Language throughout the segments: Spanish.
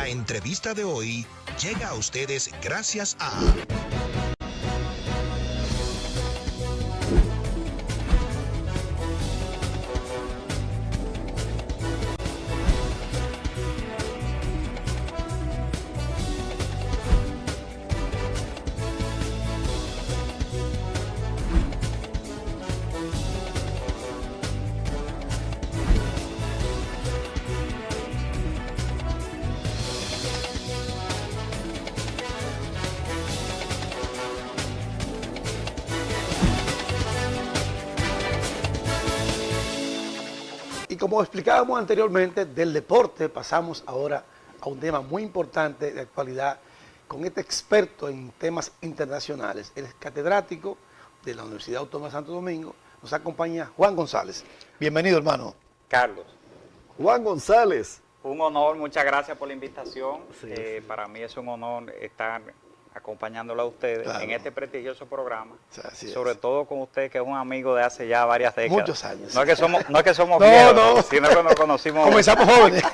La entrevista de hoy llega a ustedes gracias a... Y como explicábamos anteriormente, del deporte pasamos ahora a un tema muy importante de actualidad con este experto en temas internacionales. Él es catedrático de la Universidad Autónoma de Santo Domingo. Nos acompaña Juan González. Bienvenido, hermano. Carlos, Juan González. un honor, muchas gracias por la invitación. Sí. Para mí es un honor estar acompañándolo a ustedes Claro. en este prestigioso programa, Así es. sobre todo con usted, que es un amigo de hace ya varias décadas. Muchos años. No es que somos No, viejos, no. sino que nos conocimos. Comenzamos jóvenes.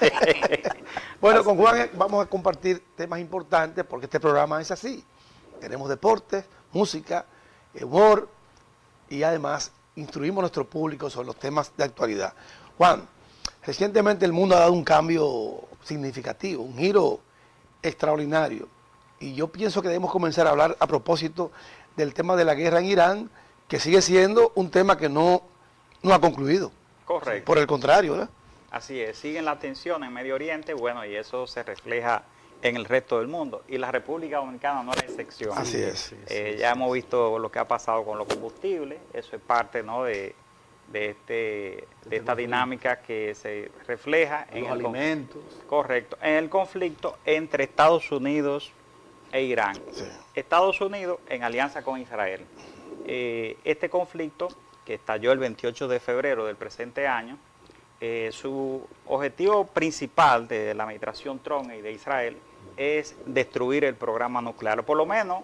Bueno, con Juan vamos a compartir temas importantes porque este programa es así. Tenemos deportes, música, humor y además instruimos a nuestro público sobre los temas de actualidad. Juan, recientemente el mundo ha dado un cambio significativo, un giro extraordinario. Y yo pienso que debemos comenzar a hablar a propósito del tema de la guerra en Irán, que sigue siendo un tema que no ha concluido. Correcto. Por el contrario, ¿verdad? Así es, siguen la tensión en Medio Oriente, bueno, y eso se refleja en el resto del mundo. Y la República Dominicana no es la excepción. Así es. Ya hemos visto lo que ha pasado con los combustibles, eso es parte, ¿no?, de esta dinámica que se refleja en los alimentos. Correcto, en el conflicto entre Estados Unidos e Irán. Sí. Estados Unidos en alianza con Israel. Este conflicto, que estalló el 28 de febrero del presente año, su objetivo principal de la administración Trump y de Israel es destruir el programa nuclear, o por lo menos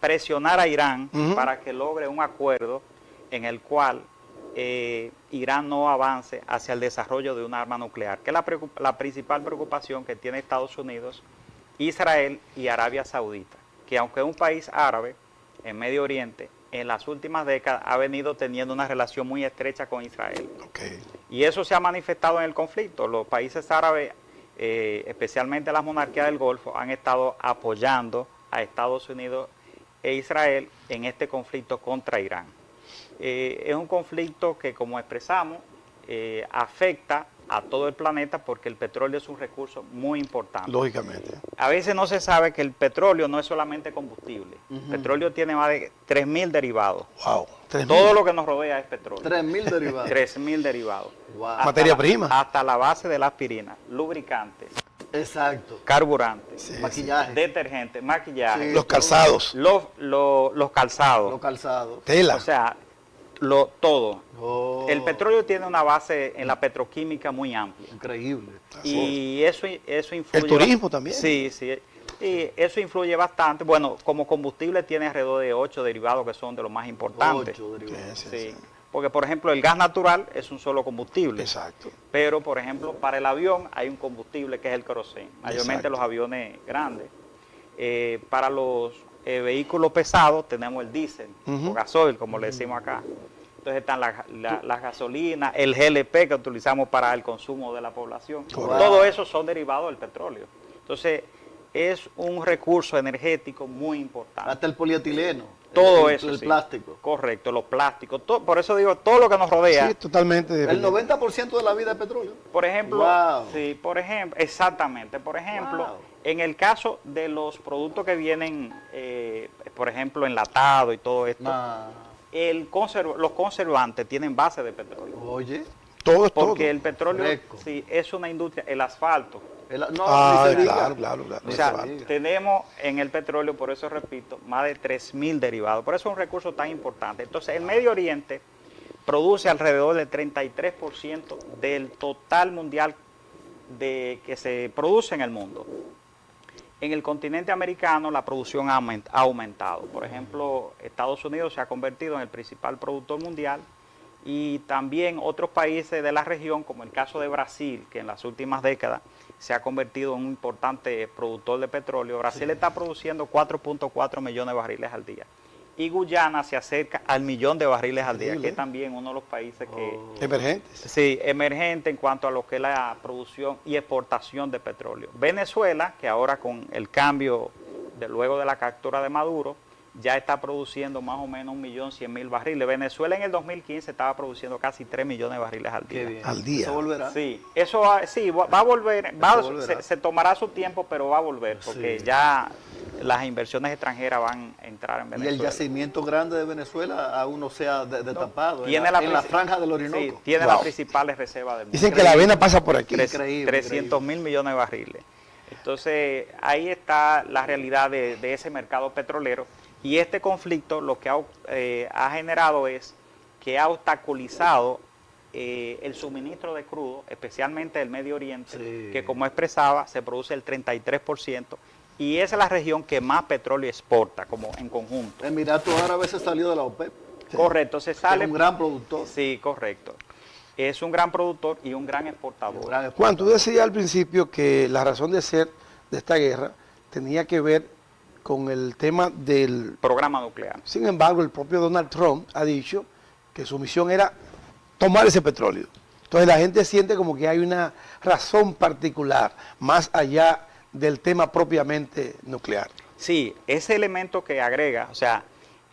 presionar a Irán para que logre un acuerdo en el cual Irán no avance hacia el desarrollo de un arma nuclear, que es la principal preocupación que tiene Estados Unidos, Israel y Arabia Saudita, que aunque es un país árabe en Medio Oriente, en las últimas décadas ha venido teniendo una relación muy estrecha con Israel. Okay. Y eso se ha manifestado en el conflicto. Los países árabes, especialmente las monarquías del Golfo, han estado apoyando a Estados Unidos e Israel en este conflicto contra Irán. Es un conflicto que, como expresamos, afecta a todo el planeta porque el petróleo es un recurso muy importante. Lógicamente. A veces no se sabe que el petróleo no es solamente combustible. El petróleo tiene más de 3.000 derivados. Wow. 3.000. Todo lo que nos rodea es petróleo. 3.000 derivados. 3.000 derivados. Wow. Materia prima. Hasta la base de la aspirina, lubricantes, Exacto. carburantes, Sí, Maquillaje. detergentes, maquillaje, Sí. Los calzados, los calzados. Los calzados. tela. O sea, todo. Oh, El petróleo tiene una base en la petroquímica muy amplia. increíble. Y eso influye. El turismo también. Sí, sí. Y eso influye bastante. Bueno, como combustible tiene alrededor de 8 derivados que son de los más importantes. 8 derivados. Sí, Sí. Porque, por ejemplo, el gas natural es un solo combustible. Exacto. Pero, por ejemplo, para el avión hay un combustible que es el queroseno, mayormente Exacto. los aviones grandes. Para los vehículos pesados tenemos el diésel, o gasoil, como le decimos acá. Entonces están las gasolinas, el GLP que utilizamos para el consumo de la población. Correcto. Todo eso son derivados del petróleo. Entonces, es un recurso energético muy importante. Hasta el polietileno. Todo el, eso, El sí. plástico. Correcto, los plásticos. Por eso digo, todo lo que nos rodea. Sí, totalmente. El 90% de la vida es petróleo. Por ejemplo, Wow. sí, por ejemplo, exactamente. Por ejemplo, Wow. en el caso de los productos que vienen, por ejemplo, enlatados y todo esto, Nah. los conservantes tienen base de petróleo. Oye. Todo es todo. Porque el petróleo, Fresco. sí, es una industria, el asfalto. No, Ah, ni se diga. claro. O sea, diga. tenemos en el petróleo, por eso repito, más de 3.000 derivados. Por eso es un recurso tan importante. Entonces, el Medio Oriente produce alrededor del 33% del total mundial que se produce en el mundo. En el continente americano la producción ha aumentado. Por ejemplo, Estados Unidos se ha convertido en el principal productor mundial y también otros países de la región, como el caso de Brasil, que en las últimas décadas se ha convertido en un importante productor de petróleo. Brasil está produciendo 4.4 millones de barriles al día. Y Guyana se acerca al 1.000.000 de barriles al día, que es también uno de los países que... Emergentes. Sí, emergente en cuanto a lo que es la producción y exportación de petróleo. Venezuela, que ahora con el cambio luego de la captura de Maduro, ya está produciendo más o menos 1.100.000 barriles. Venezuela en el 2015 estaba produciendo casi 3 millones de barriles al día. Qué bien. Al día. ¿Eso volverá? Sí, eso sí, va a volver, se tomará su tiempo, pero va a volver, porque Sí. ya las inversiones extranjeras van a entrar en Y Venezuela. el yacimiento grande de Venezuela aún no se ha destapado. Tiene en la princi- franja del Orinoco. Sí, tiene Wow. las principales reservas del mundo. Dicen que la avena pasa por aquí. Increíble. 300.000 millones de barriles. Entonces, ahí está la realidad de ese mercado petrolero. Y este conflicto lo que ha generado es que ha obstaculizado el suministro de crudo, especialmente del Medio Oriente, Sí. que como expresaba, se produce el 33%, y esa es la región que más petróleo exporta, como en conjunto. Emiratos Árabes se salió de la OPEP. Correcto, se sale... Es un gran productor. Sí, correcto. Es un gran productor y un gran exportador. Un gran Juan, tú exportador. decías al principio que la razón de ser de esta guerra tenía que ver con el tema del... Programa nuclear. Sin embargo, el propio Donald Trump ha dicho que su misión era tomar ese petróleo. Entonces la gente siente como que hay una razón particular, más allá del tema propiamente nuclear. Sí, ese elemento que agrega, o sea,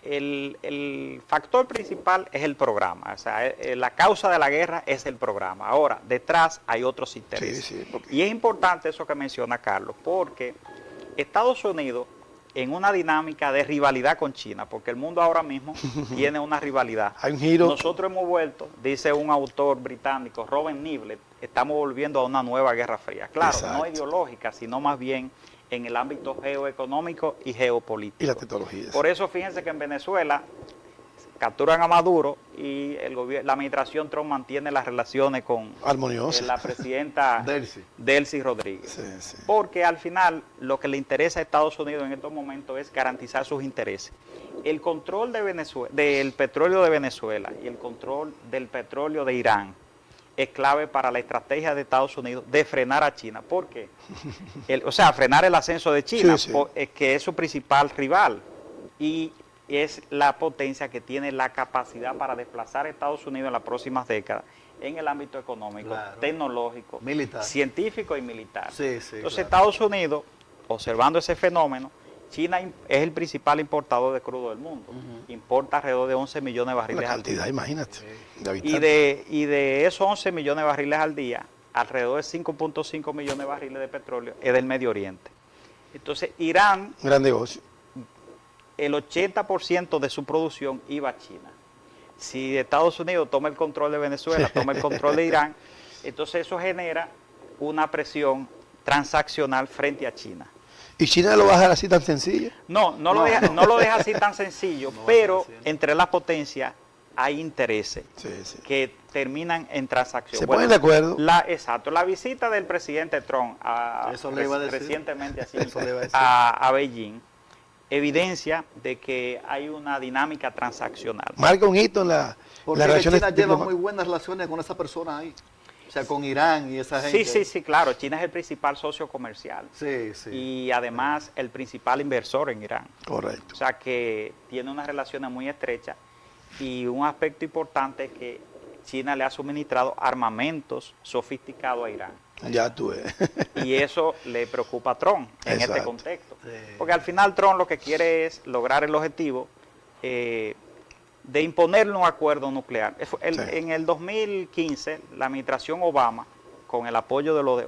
el factor principal es el programa, o sea, la causa de la guerra es el programa. Ahora, detrás hay otros intereses. Sí, porque- Y es importante eso que menciona Carlos, porque Estados Unidos, en una dinámica de rivalidad con China, porque el mundo ahora mismo tiene una rivalidad. Hay un giro. Nosotros hemos vuelto, dice un autor británico, Robin Niblett, estamos volviendo a una nueva guerra fría. Claro, Exacto. no ideológica, sino más bien en el ámbito geoeconómico y geopolítico. Y la tecnología. Por eso fíjense que en Venezuela capturan a Maduro y la administración Trump mantiene las relaciones con Armoniosa. la presidenta Delcy Rodríguez. Sí, sí. Porque al final lo que le interesa a Estados Unidos en estos momentos es garantizar sus intereses. El control de del petróleo de Venezuela y el control del petróleo de Irán es clave para la estrategia de Estados Unidos de frenar a China. ¿Por qué? O sea, frenar el ascenso de China, Sí, sí. Que es su principal rival. Y es la potencia que tiene la capacidad para desplazar a Estados Unidos en las próximas décadas en el ámbito económico, Claro. tecnológico, Militar. científico y militar. Sí, sí, Entonces claro. Estados Unidos, observando ese fenómeno, China es el principal importador de crudo del mundo. Importa alrededor de 11 millones de Una barriles al día. cantidad, imagínate. De Y habitantes. de esos 11 millones de barriles al día, alrededor de 5.5 millones de barriles de petróleo es del Medio Oriente. Entonces Irán, Un gran negocio. el 80% de su producción iba a China. Si Estados Unidos toma el control de Venezuela, toma el control de Irán, entonces eso genera una presión transaccional frente a China. ¿Y China lo va a dejar así tan sencillo? No lo deja así tan sencillo, pero entre las potencias hay intereses Sí, sí. que terminan en transacción. Se ponen de acuerdo. Exacto, la visita del presidente Trump Eso le iba a decir. recientemente Eso le iba a decir. a Beijing evidencia de que hay una dinámica transaccional. Marca un hito en las Porque relaciones China lleva muy diplomáticas. buenas relaciones con esa persona ahí. O sea, con Irán y esa gente. Sí, claro, China es el principal socio comercial Sí, sí. y además el principal inversor en Irán. Correcto. O sea que tiene unas relaciones muy estrechas y un aspecto importante es que China le ha suministrado armamentos sofisticados a Irán. Ya tú ves. Y eso le preocupa a Trump en este Exacto. contexto. Sí. Porque al final Trump lo que quiere es lograr el objetivo de imponerle un acuerdo nuclear. Sí. En el 2015, la administración Obama, con el apoyo de los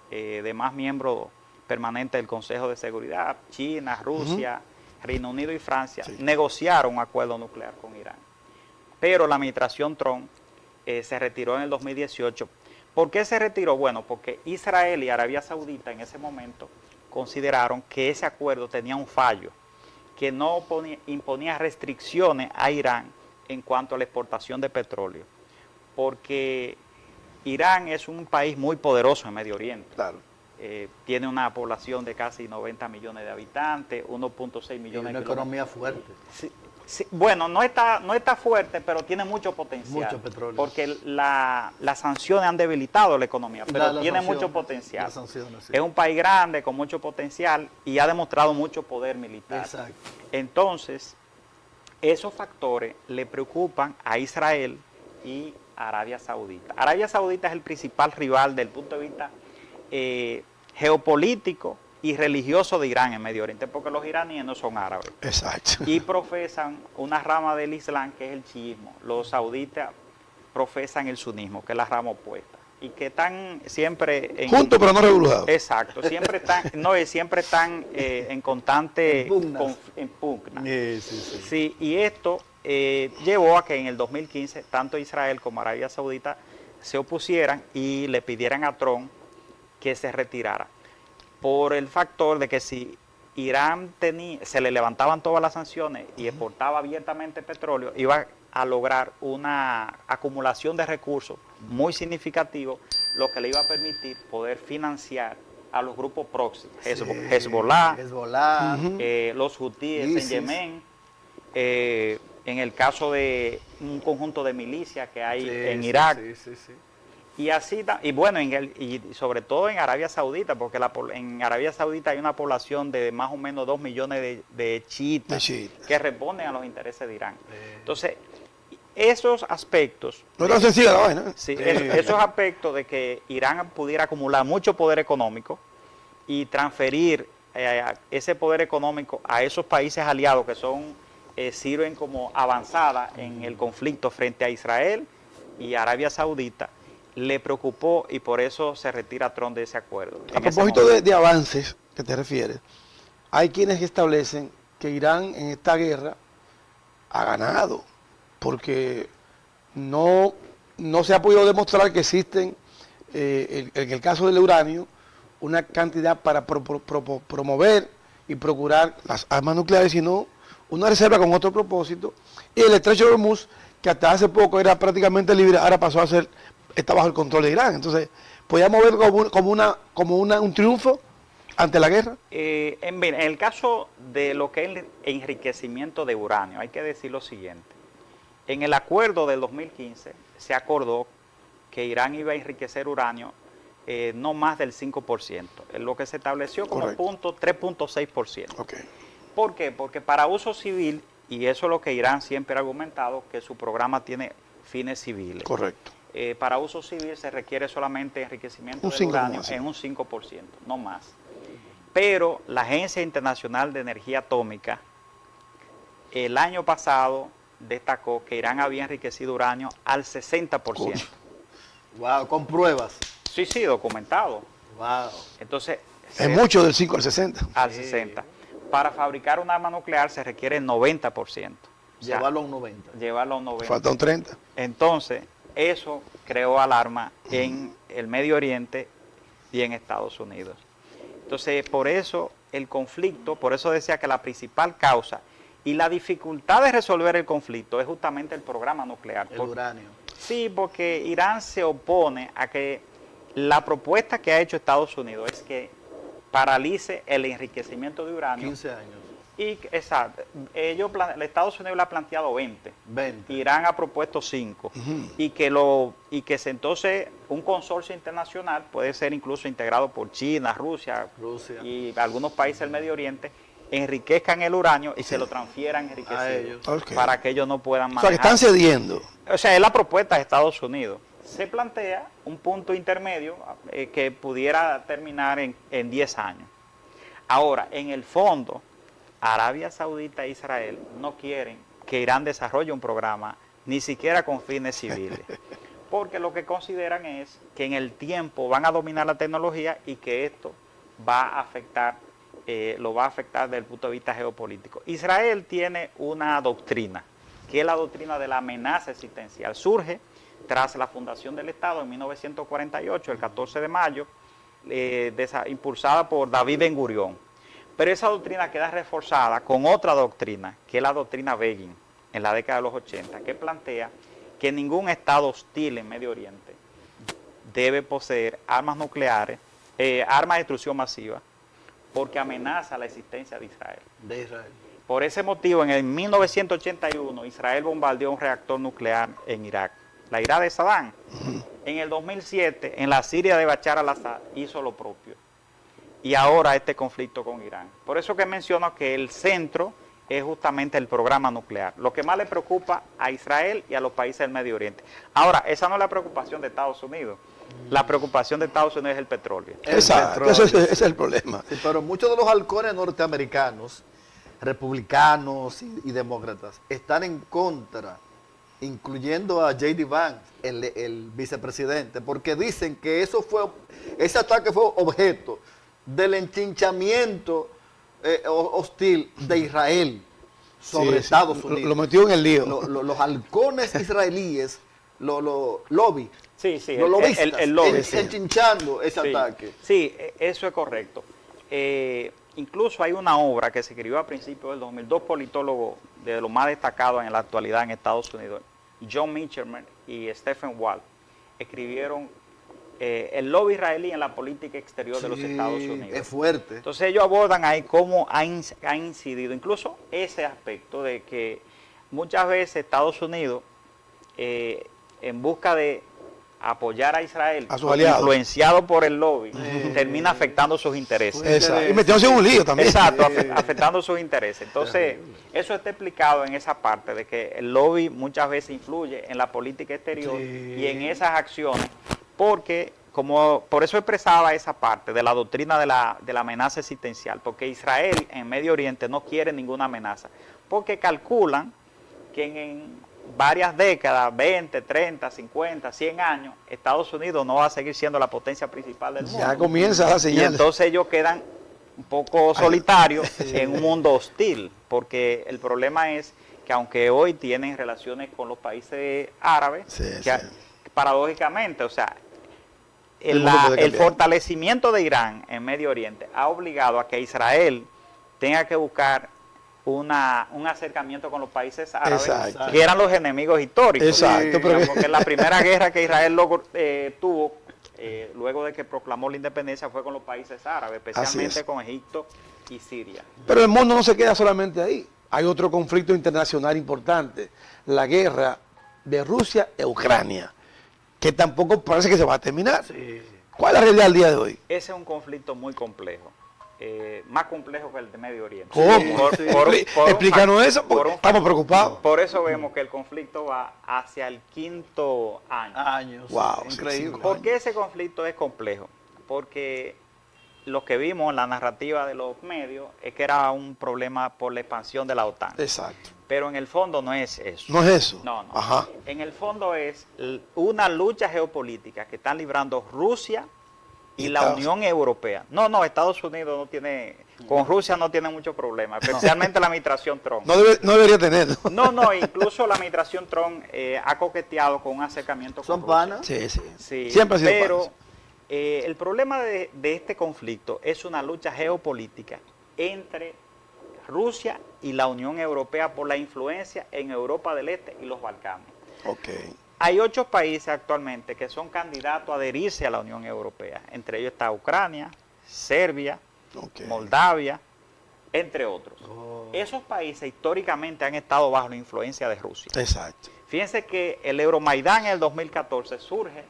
demás miembros permanentes del Consejo de Seguridad, China, Rusia, Reino Unido y Francia, Sí. negociaron un acuerdo nuclear con Irán. Pero la administración Trump se retiró en el 2018. ¿Por qué se retiró? Bueno, porque Israel y Arabia Saudita en ese momento consideraron que ese acuerdo tenía un fallo, que no imponía restricciones a Irán en cuanto a la exportación de petróleo, porque Irán es un país muy poderoso en Medio Oriente. Claro. Tiene una población de casi 90 millones de habitantes, 1.6 Y millones una de kilómetros. economía fuerte. Sí, Sí, bueno, no está fuerte, pero tiene mucho potencial. Mucho petróleo. Porque las sanciones han debilitado la economía, pero tiene mucho potencial. Las sanciones, sí. Es un país grande, con mucho potencial y ha demostrado mucho poder militar. Exacto. Entonces, esos factores le preocupan a Israel y a Arabia Saudita. Arabia Saudita es el principal rival desde el punto de vista geopolítico y religioso de Irán en Medio Oriente, porque los iraníes no son árabes. Exacto. Y profesan una rama del Islam que es el chiismo. Los sauditas profesan el sunismo, que es la rama opuesta. Y que están siempre Juntos pero no revolucionados. Exacto, siempre están en constante en pugna. Sí. Sí, y esto llevó a que en el 2015 tanto Israel como Arabia Saudita se opusieran y le pidieran a Trump que se retirara. Por el factor de que si Irán se le levantaban todas las sanciones y exportaba abiertamente petróleo, iba a lograr una acumulación de recursos muy significativo, lo que le iba a permitir poder financiar a los grupos proxy, Hezbollah, los hutíes en Yemen, en el caso de un conjunto de milicias que hay en Irak. Sí. Y así, y bueno, y sobre todo en Arabia Saudita, porque en Arabia Saudita hay una población de más o menos 2 millones de chiitas que responden a los intereses de Irán. Entonces, esos aspectos... No es tan sencilla la vaina. Sí, esos aspectos de que Irán pudiera acumular mucho poder económico y transferir ese poder económico a esos países aliados que sirven como avanzada en el conflicto frente a Israel y Arabia Saudita, le preocupó y por eso se retira Trump de ese acuerdo. A propósito de avances que te refieres, hay quienes establecen que Irán en esta guerra ha ganado, porque no se ha podido demostrar que existen, en el caso del uranio, una cantidad para promover y procurar las armas nucleares, sino una reserva con otro propósito. Y el estrecho de Hormuz, que hasta hace poco era prácticamente libre, ahora pasó a ser, está bajo el control de Irán. Entonces, ¿podríamos ver como un triunfo ante la guerra? En el caso de lo que es el enriquecimiento de uranio, hay que decir lo siguiente. En el acuerdo del 2015 se acordó que Irán iba a enriquecer uranio no más del 5%, lo que se estableció como 3.6%. Okay. ¿Por qué? Porque para uso civil, y eso es lo que Irán siempre ha argumentado, que su programa tiene fines civiles. Correcto. Para uso civil se requiere solamente enriquecimiento de uranio en un 5%, no más. Pero la Agencia Internacional de Energía Atómica el año pasado destacó que Irán había enriquecido uranio al 60%. Wow, con pruebas. Sí, documentado. Wow. Entonces, es mucho del 5 al 60. Al 60. Para fabricar un arma nuclear se requiere 90%. Llevarlo a un 90. Llevarlo a un 90. Falta un 30. Entonces, eso creó alarma en el Medio Oriente y en Estados Unidos. Entonces, por eso el conflicto, por eso decía que la principal causa y la dificultad de resolver el conflicto es justamente el programa nuclear. El uranio. Sí, porque Irán se opone a que la propuesta que ha hecho Estados Unidos es que paralice el enriquecimiento de uranio. 15 años. Y, exacto, Estados Unidos le ha planteado 20. Irán ha propuesto 5. Y que entonces un consorcio internacional puede ser incluso integrado por China, Rusia y algunos países del Medio Oriente, enriquezcan el uranio y se lo transfieran enriquecido para que ellos no puedan manejar. O sea, que están cediendo. O sea, es la propuesta de Estados Unidos. Se plantea un punto intermedio que pudiera terminar en 10 años. Ahora, en el fondo, Arabia Saudita e Israel no quieren que Irán desarrolle un programa, ni siquiera con fines civiles, porque lo que consideran es que en el tiempo van a dominar la tecnología y que esto va a afectar, lo va a afectar desde el punto de vista geopolítico. Israel tiene una doctrina, que es la doctrina de la amenaza existencial. Surge tras la fundación del Estado en 1948, el 14 de mayo, impulsada por David Ben Gurión. Pero esa doctrina queda reforzada con otra doctrina, que es la doctrina Begin, en la década de los 80, que plantea que ningún Estado hostil en Medio Oriente debe poseer armas nucleares, armas de destrucción masiva, porque amenaza la existencia de Israel. Por ese motivo, en el 1981, Israel bombardeó un reactor nuclear en Irak, la Irak de Saddam. En el 2007, en la Siria de Bashar al-Assad, hizo lo propio. Y ahora este conflicto con Irán. Por eso que menciono que el centro es justamente el programa nuclear, lo que más le preocupa a Israel y a los países del Medio Oriente. Ahora, esa no es la preocupación de Estados Unidos. La preocupación de Estados Unidos es el petróleo. Exacto, ese es el problema. Sí, pero muchos de los halcones norteamericanos, republicanos y demócratas, están en contra, incluyendo a J.D. Vance, el vicepresidente, porque dicen que ese ataque fue objeto del enchinchamiento hostil de Israel sobre Estados Unidos. Lo metió en el lío. Los halcones israelíes, los lobby, Sí, los lobistas, el lobby. enchinchando ese Sí, ataque. sí, eso es correcto. Incluso hay una obra que se escribió a principios del 2000, dos politólogos de los más destacados en la actualidad en Estados Unidos, John Mitcherman y Stephen Wall, escribieron el lobby israelí en la política exterior de los Estados Unidos. Es fuerte. Entonces ellos abordan ahí cómo ha incidido, incluso ese aspecto de que muchas veces Estados Unidos, en busca de apoyar a Israel, a sus aliados, influenciado por el lobby, termina afectando sus intereses. Exacto. Y metiéndose en un lío también. Exacto, afectando sus intereses. Entonces, eso está explicado en esa parte de que el lobby muchas veces influye en la política exterior y en esas acciones, porque por eso expresaba esa parte de la doctrina de la amenaza existencial, porque Israel en Medio Oriente no quiere ninguna amenaza, porque calculan que en varias décadas, 20, 30, 50, 100 años, Estados Unidos no va a seguir siendo la potencia principal del mundo. Ya comienza la señal. Y entonces ellos quedan un poco solitarios en un mundo hostil, porque el problema es que aunque hoy tienen relaciones con los países árabes, paradójicamente, o sea, el fortalecimiento de Irán en Medio Oriente ha obligado a que Israel tenga que buscar un acercamiento con los países árabes, que eran los enemigos históricos. Exacto, porque la primera guerra que Israel tuvo, luego de que proclamó la independencia, fue con los países árabes, especialmente con Egipto y Siria. Pero el mundo no se queda solamente ahí. Hay otro conflicto internacional importante, la guerra de Rusia e Ucrania, que tampoco parece que se va a terminar. ¿Cuál es la realidad al día de hoy? Ese es un conflicto muy complejo. Más complejo que el de Medio Oriente. ¿Cómo? Explícanos eso, porque estamos preocupados. Por eso vemos que el conflicto va hacia el 5º año. Wow, increíble. ¿Por qué ese conflicto es complejo? Porque lo que vimos en la narrativa de los medios es que era un problema por la expansión de la OTAN. Exacto. Pero en el fondo no es eso. ¿No es eso? No. Ajá. En el fondo es una lucha geopolítica que están librando Rusia y la Unión Europea. No, Estados Unidos no tiene, con Rusia no tiene mucho problema, especialmente la administración Trump. No debería tenerlo. No, incluso la administración Trump ha coqueteado con un acercamiento con ¿Son Rusia. panas? Sí. Siempre ha sido pero panas. El problema de este conflicto es una lucha geopolítica entre Rusia y la Unión Europea por la influencia en Europa del Este y los Balcanes. Hay 8 países actualmente que son candidatos a adherirse a la Unión Europea. Entre ellos está Ucrania, Serbia, Moldavia, entre otros. Esos países históricamente han estado bajo la influencia de Rusia. Exacto. Fíjense que el Euromaidán en el 2014 surge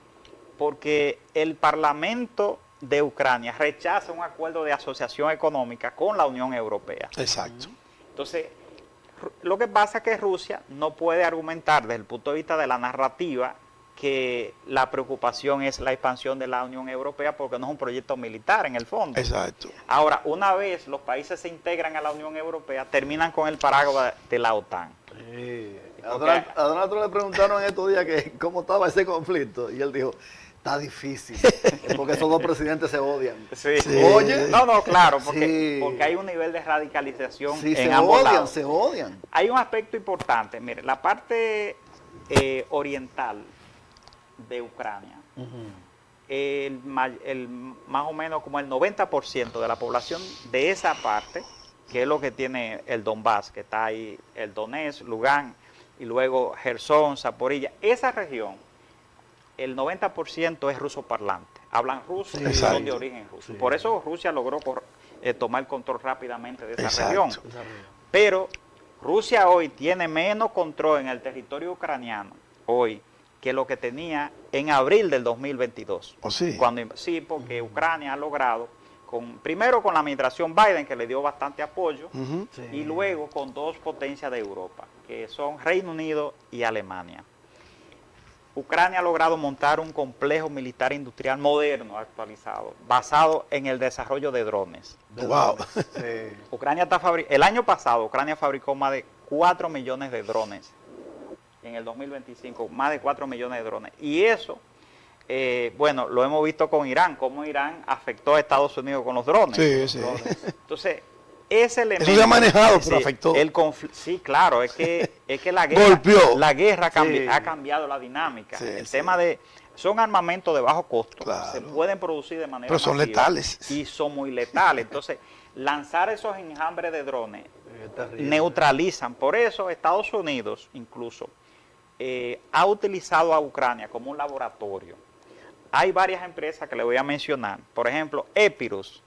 porque el Parlamento de Ucrania rechaza un acuerdo de asociación económica con la Unión Europea. Exacto. Entonces, lo que pasa es que Rusia no puede argumentar desde el punto de vista de la narrativa que la preocupación es la expansión de la Unión Europea porque no es un proyecto militar en el fondo. Exacto. Ahora, una vez los países se integran a la Unión Europea, terminan con el paraguas de la OTAN. A Donald Trump le preguntaron en estos días que cómo estaba ese conflicto y él dijo, está difícil, porque esos dos presidentes se odian. Sí. Oye. No, claro, porque hay un nivel de radicalización en ambos lados. Se odian. Hay un aspecto importante, mire, la parte oriental de Ucrania, más o menos como el 90% de la población de esa parte, que es lo que tiene el Donbass, que está ahí, el Donetsk, Lugansk, y luego Gerson, Zaporilla, esa región, el 90% es ruso parlante, hablan ruso y son de origen ruso. Por eso Rusia logró tomar el control rápidamente de esa región. Pero Rusia hoy tiene menos control en el territorio ucraniano, hoy, que lo que tenía en abril del 2022. ¿Oh, sí? Sí, porque Ucrania ha logrado, primero con la administración Biden, que le dio bastante apoyo, Ujú. Sí. y luego con dos potencias de Europa, que son Reino Unido y Alemania. Ucrania ha logrado montar un complejo militar industrial moderno, actualizado, basado en el desarrollo de drones. Wow. Sí. El año pasado, Ucrania fabricó más de 4 millones de drones. En el 2025, más de 4 millones de drones. Y eso, bueno, lo hemos visto con Irán, cómo Irán afectó a Estados Unidos con los drones. Sí, sí. Entonces, ese elemento... Eso se ha manejado, pero afectó. Sí, claro, es que la guerra, Golpeó. la guerra Sí. ha cambiado la dinámica. Sí, el sí. tema de... Son armamentos de bajo costo, Claro. se pueden producir de manera Pero son masiva letales. y son muy letales. Entonces, lanzar esos enjambres de drones Es terrible. neutralizan. Por eso Estados Unidos incluso ha utilizado a Ucrania como un laboratorio. Hay varias empresas que le voy a mencionar. Por ejemplo, Epirus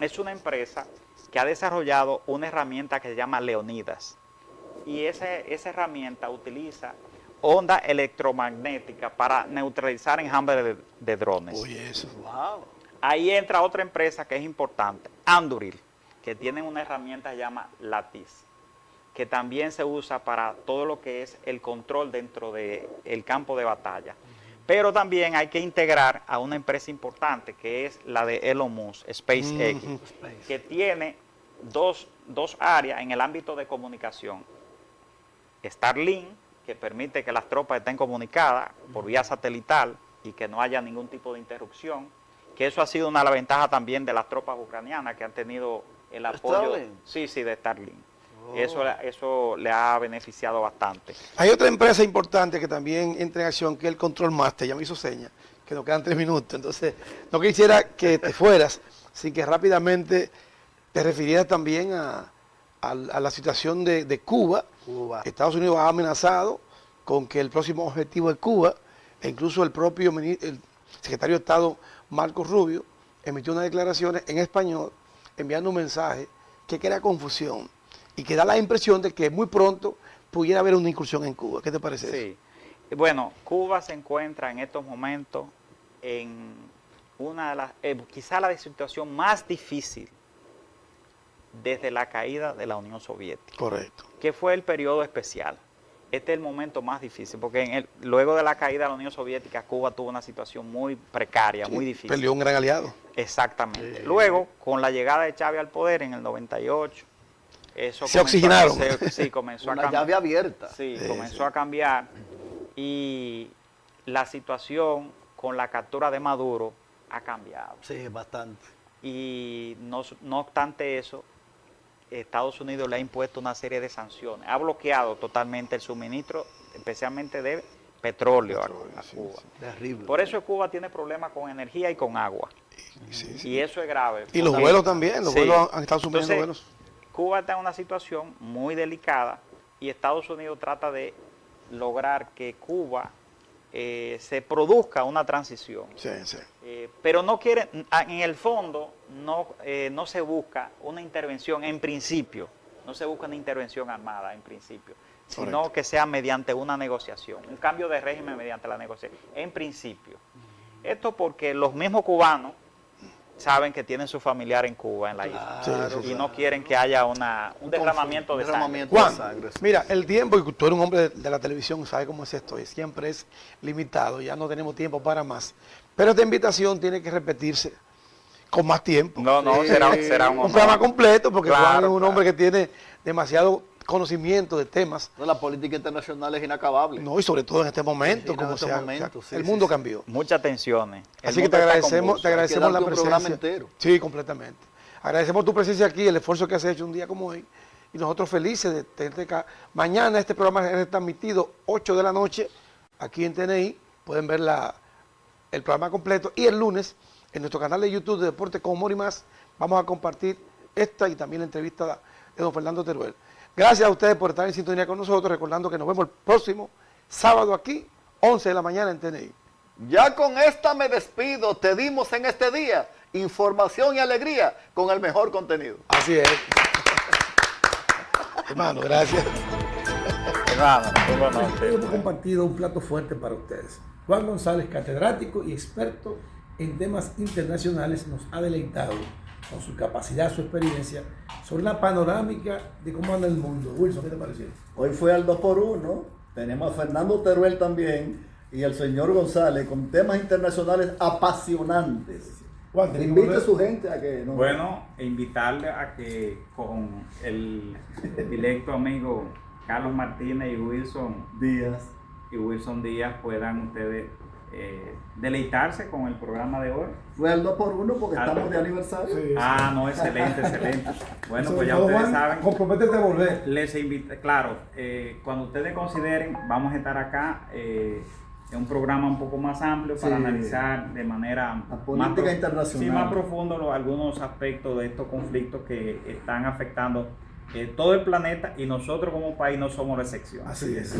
es una empresa que ha desarrollado una herramienta que se llama Leonidas. Y esa herramienta utiliza onda electromagnética para neutralizar enjambres de drones. Oye, eso. Wow. Ahí entra otra empresa que es importante, Anduril, que tiene una herramienta que se llama Lattice, que también se usa para todo lo que es el control dentro del campo de batalla. Pero también hay que integrar a una empresa importante, que es la de Elon Musk, SpaceX, Ujú. que tiene dos áreas en el ámbito de comunicación. Starlink, que permite que las tropas estén comunicadas por vía satelital y que no haya ningún tipo de interrupción, que eso ha sido una de las ventajas también de las tropas ucranianas que han tenido el apoyo. ¿Starlink? Sí, de Starlink. Oh. Eso le ha beneficiado bastante. Hay otra empresa importante que también entra en acción, que es el Control Master. Ya me hizo seña, que nos quedan 3 minutos. Entonces, no quisiera que te fueras sin que rápidamente te refirieras también a la situación de Cuba. Cuba. Estados Unidos ha amenazado con que el próximo objetivo es Cuba, e incluso el propio el secretario de Estado, Marco Rubio, emitió unas declaraciones en español, enviando un mensaje que crea confusión y que da la impresión de que muy pronto pudiera haber una incursión en Cuba. ¿Qué te parece eso? Sí. Bueno, Cuba se encuentra en estos momentos en una de las, quizá la situación más difícil desde la caída de la Unión Soviética, Correcto. que fue el periodo especial. Este es el momento más difícil, porque luego de la caída de la Unión Soviética, Cuba tuvo una situación muy precaria, muy difícil. Perdió un gran aliado. Exactamente. Sí. Luego, con la llegada de Chávez al poder en el 98, eso Se oxigenaron. Sí, comenzó a Una cambiar. llave abierta. Sí, Sí, comenzó sí. a cambiar y la situación con la captura de Maduro ha cambiado. Sí, bastante. Y no obstante eso, Estados Unidos le ha impuesto una serie de sanciones. Ha bloqueado totalmente el suministro, especialmente de petróleo a sí, Cuba. sí. Terrible. Por eso Cuba tiene problemas con energía y con agua. Sí, sí. Y eso es grave. Y los porque- vuelos también, los Sí. vuelos han estado subiendo Entonces, vuelos. Cuba está en una situación muy delicada y Estados Unidos trata de lograr que Cuba se produzca una transición. Sí, sí. Pero no quiere, en el fondo no se busca una intervención en principio, no se busca una intervención armada en principio, sino Correcto. que sea mediante una negociación, un cambio de régimen mediante la negociación, en principio. Esto porque los mismos cubanos saben que tienen su familiar en Cuba, en la isla, Claro, y no quieren que haya un derramamiento de sangre. derramamiento Juan, de sangre. Sí. mira, el tiempo, y tú eres un hombre de la televisión, sabes cómo es esto, y siempre es limitado, ya no tenemos tiempo para más. Pero esta invitación tiene que repetirse con más tiempo. No, Sí. será un Un honor. programa completo, porque Claro, Juan es un claro. hombre que tiene demasiado conocimiento de temas, No, la política internacional es inacabable. no, y sobre todo en este momento, Sí, en como estos se ha- momentos, sí, el sí, mundo sí. cambió. Muchas tensiones. El Así que mundo te está agradecemos, convulso. te agradecemos darte la un programa presencia. entero. Sí, completamente. Agradecemos tu presencia aquí, el esfuerzo que has hecho un día como hoy. Y nosotros felices de tenerte acá. Mañana este programa es transmitido 8 de la noche aquí en TNI. Pueden ver el programa completo. Y el lunes en nuestro canal de YouTube de Deporte con Humor y Más vamos a compartir esta y también la entrevista de don Fernando Teruel. Gracias a ustedes por estar en sintonía con nosotros, recordando que nos vemos el próximo sábado aquí, 11 de la mañana en TNI. Ya con esta me despido. Te dimos en este día información y alegría con el mejor contenido. Así es. Hermano, gracias. Hermano, buenas Hoy noches. hemos compartido un plato fuerte para ustedes. Juan González, catedrático y experto en temas internacionales, nos ha deleitado con su capacidad, su experiencia, sobre la panorámica de cómo anda el mundo. Wilson, ¿qué te pareció? Hoy fue al 2x1, tenemos a Fernando Teruel también y el señor González con temas internacionales apasionantes. Juan, tenemos Invite que a su gente a que nos... Bueno, e invitarle a que con el directo amigo Carlos Martínez y Wilson Díaz puedan ustedes deleitarse con el programa de hoy. Fue al 2x1 porque estamos de aniversario. Sí, Ah, no, excelente, excelente. Bueno, Sobre pues ya todo, ustedes Juan, saben. comprométete a volver. Les invito, claro, cuando ustedes consideren, vamos a estar acá en un programa un poco más amplio para Sí. analizar de manera La política internacional. sí, más profundo algunos aspectos de estos conflictos que están afectando todo el planeta, y nosotros como país no somos la excepción. Así es.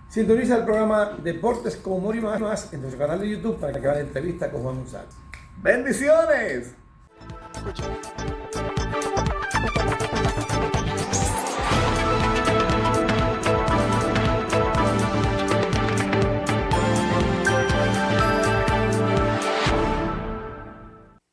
Sintoniza el programa Deportes con Humor y más en nuestro canal de YouTube para que vea la entrevista con Juan González. ¡Bendiciones! Escucha.